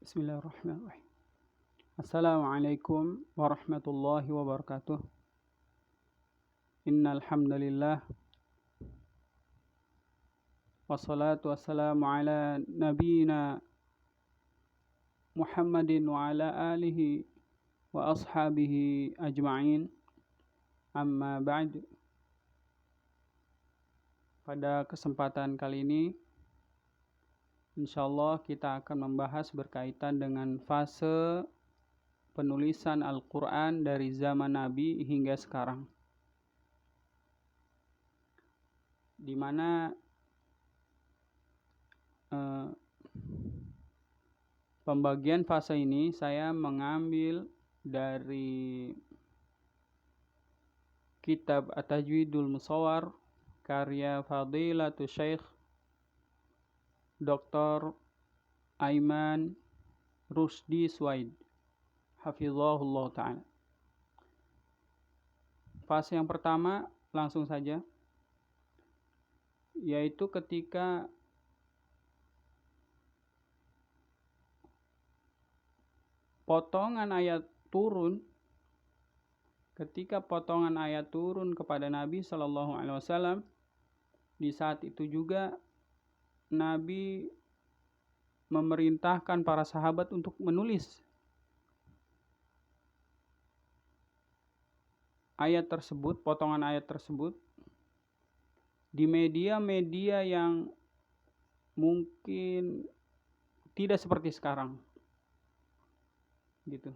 Bismillahirrahmanirrahim. Assalamualaikum warahmatullahi wabarakatuh. Innal hamdalillah wassalatu wassalamu ala nabiyyina Muhammadin wa ala alihi wa ashabihi ajma'in. Amma ba'd. Pada kesempatan kali ini insyaallah kita akan membahas berkaitan dengan fase penulisan Al-Quran dari zaman Nabi hingga sekarang, di mana pembagian fase ini saya mengambil dari kitab At-Tajwidul Musawwar karya Fadilatul Syekh Dr. Aiman Rusdi Suwaid hafizahullah ta'ala. Fase yang pertama langsung saja, yaitu ketika potongan ayat turun, kepada Nabi Shallallahu Alaihi Wasallam. Di saat itu juga Nabi memerintahkan para sahabat untuk menulis ayat tersebut, potongan ayat tersebut, di media-media yang mungkin tidak seperti sekarang, gitu.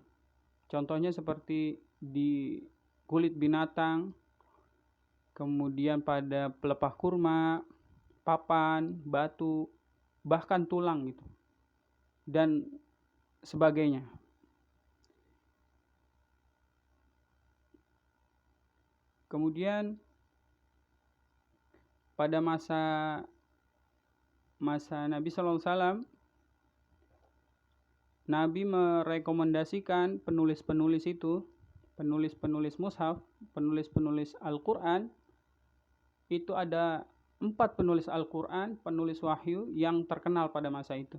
Contohnya seperti di kulit binatang, kemudian pada pelepah kurma, papan, batu, bahkan tulang gitu, dan sebagainya. Kemudian pada masa Nabi SAW, Nabi merekomendasikan penulis-penulis itu, penulis-penulis mushaf, penulis-penulis Al-Quran, itu ada 4 penulis Al-Quran, penulis wahyu yang terkenal pada masa itu.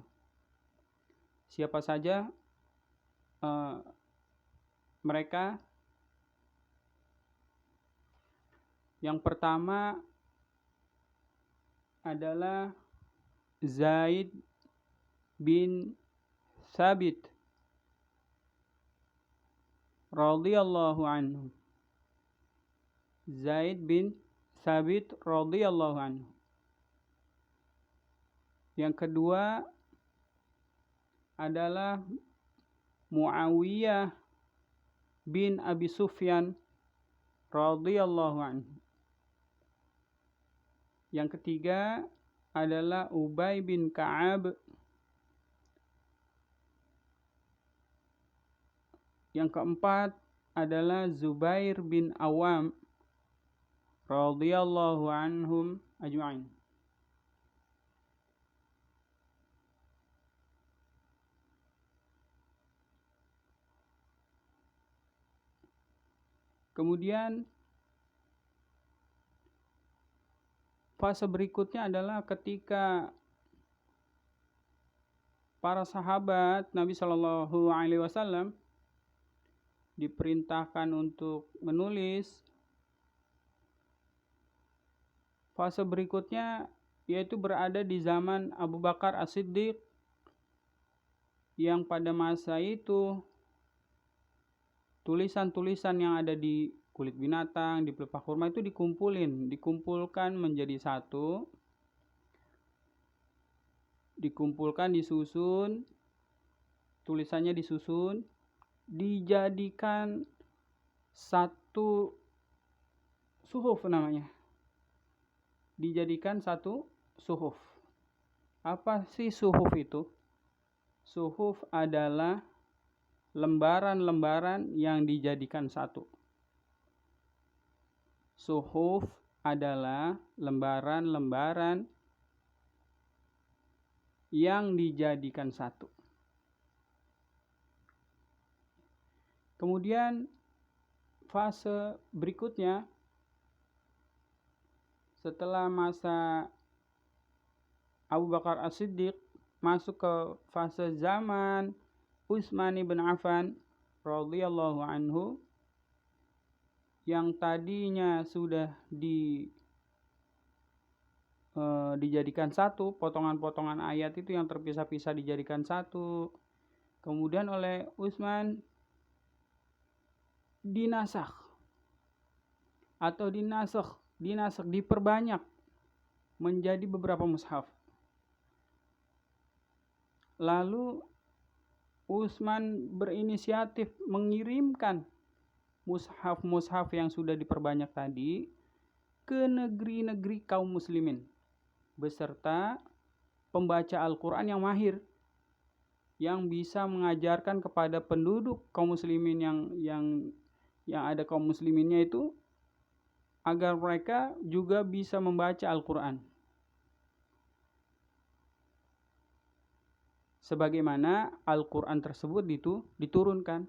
Siapa saja mereka? Yang pertama adalah Zaid bin Thabit radhiyallahu anhu. Zaid bin Thabit radhiyallahu anhu. Yang kedua adalah Muawiyah bin Abi Sufyan radhiyallahu anhu. Yang ketiga adalah Ubay bin Ka'ab. Yang keempat adalah Zubair bin Awam radhiyallahu anhum ajma'in. Kemudian fase berikutnya adalah ketika para sahabat Nabi Shallallahu Alaihi Wasallam diperintahkan untuk menulis. Fase berikutnya yaitu berada di zaman Abu Bakar As-Siddiq, yang pada masa itu tulisan-tulisan yang ada di kulit binatang, di pelepah kurma itu dikumpulkan menjadi satu, disusun, tulisannya disusun, dijadikan satu suhuf namanya. Dijadikan satu suhuf. Apa sih suhuf itu? Suhuf adalah lembaran-lembaran yang dijadikan satu. Suhuf adalah lembaran-lembaran yang dijadikan satu. Kemudian fase berikutnya, setelah masa Abu Bakar As-Siddiq, masuk ke fase zaman Utsman bin Affan radhiyallahu anhu yang tadinya sudah dijadikan satu, potongan-potongan ayat itu yang terpisah-pisah dijadikan satu. Kemudian oleh Utsman dinasakh atau diperbanyak menjadi beberapa mushaf. Lalu Utsman berinisiatif mengirimkan mushaf-mushaf yang sudah diperbanyak tadi ke negeri-negeri kaum muslimin beserta pembaca Al-Quran yang mahir, yang bisa mengajarkan kepada penduduk kaum muslimin yang ada kaum musliminnya itu, agar mereka juga bisa membaca Al-Quran sebagaimana Al-Quran tersebut itu diturunkan.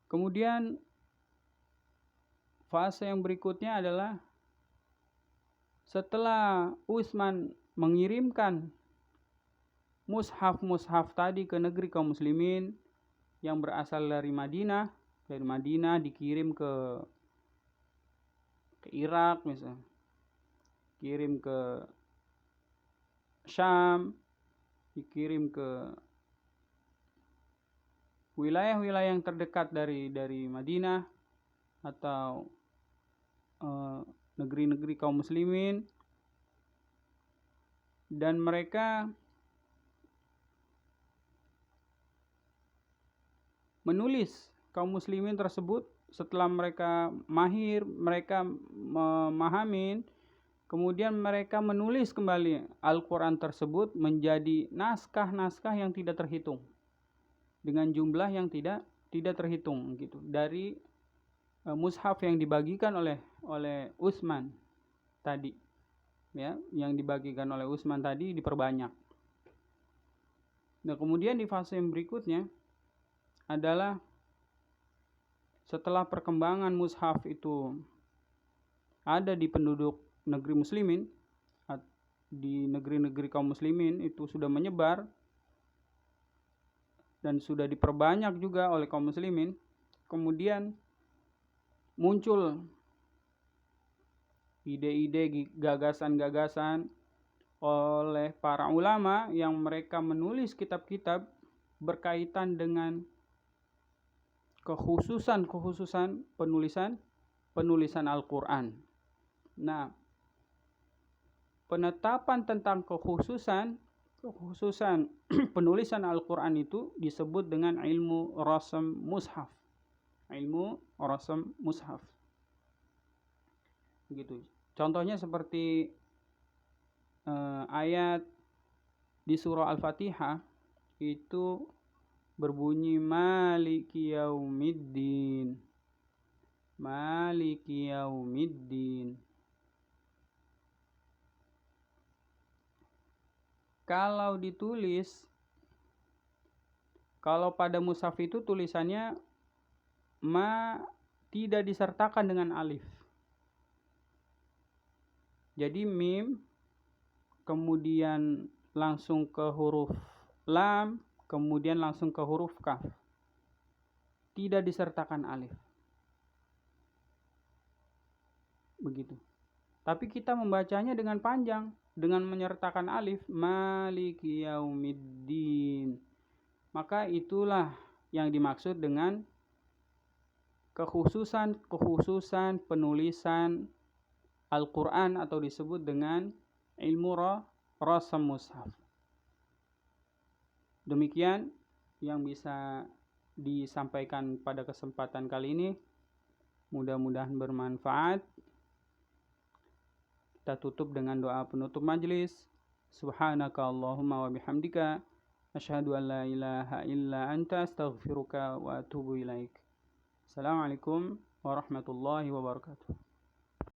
Kemudian fase yang berikutnya adalah setelah Utsman mengirimkan mushaf-mushaf tadi ke negeri kaum muslimin yang berasal dari Madinah dikirim ke Irak misalnya, kirim ke Syam, dikirim ke wilayah-wilayah yang terdekat dari Madinah atau negeri-negeri kaum muslimin, dan mereka menulis kaum muslimin tersebut setelah mereka mahir, mereka memahamin, kemudian mereka menulis kembali Al-Quran tersebut menjadi naskah-naskah yang tidak terhitung, dengan jumlah yang tidak terhitung gitu, dari mushaf yang dibagikan oleh Utsman tadi, ya, yang dibagikan oleh Utsman tadi diperbanyak. Nah, kemudian di fase yang berikutnya adalah setelah perkembangan mushaf itu ada di penduduk negeri muslimin, di negeri-negeri kaum muslimin itu sudah menyebar dan sudah diperbanyak juga oleh kaum muslimin, kemudian muncul ide-ide, gagasan-gagasan oleh para ulama yang mereka menulis kitab-kitab berkaitan dengan kekhususan penulisan Al-Quran. Nah, penetapan tentang kekhususan penulisan Al-Quran itu disebut dengan ilmu rasm mushaf. Ilmu rasm mushaf. Gitu. Contohnya seperti ayat di surah Al-Fatihah itu berbunyi Maliki Yaumiddin. Maliki Yaumiddin. Kalau ditulis, kalau pada mushaf itu tulisannya tidak disertakan dengan alif. Jadi mim, kemudian langsung ke huruf lam, kemudian langsung ke huruf kaf. Tidak disertakan alif. Begitu. Tapi kita membacanya dengan panjang, dengan menyertakan alif, Maliki Yaumiddin. Maka itulah yang dimaksud dengan kekhususan penulisan Al-Quran atau disebut dengan ilmu rasm mushaf. Demikian yang bisa disampaikan pada kesempatan kali ini. Mudah-mudahan bermanfaat. Kita tutup dengan doa penutup majelis. Subhanaka Allahumma wa bihamdika asyhadu an la ilaha illa anta astaghfiruka wa atubu ilaik. Assalamualaikum warahmatullahi wabarakatuh.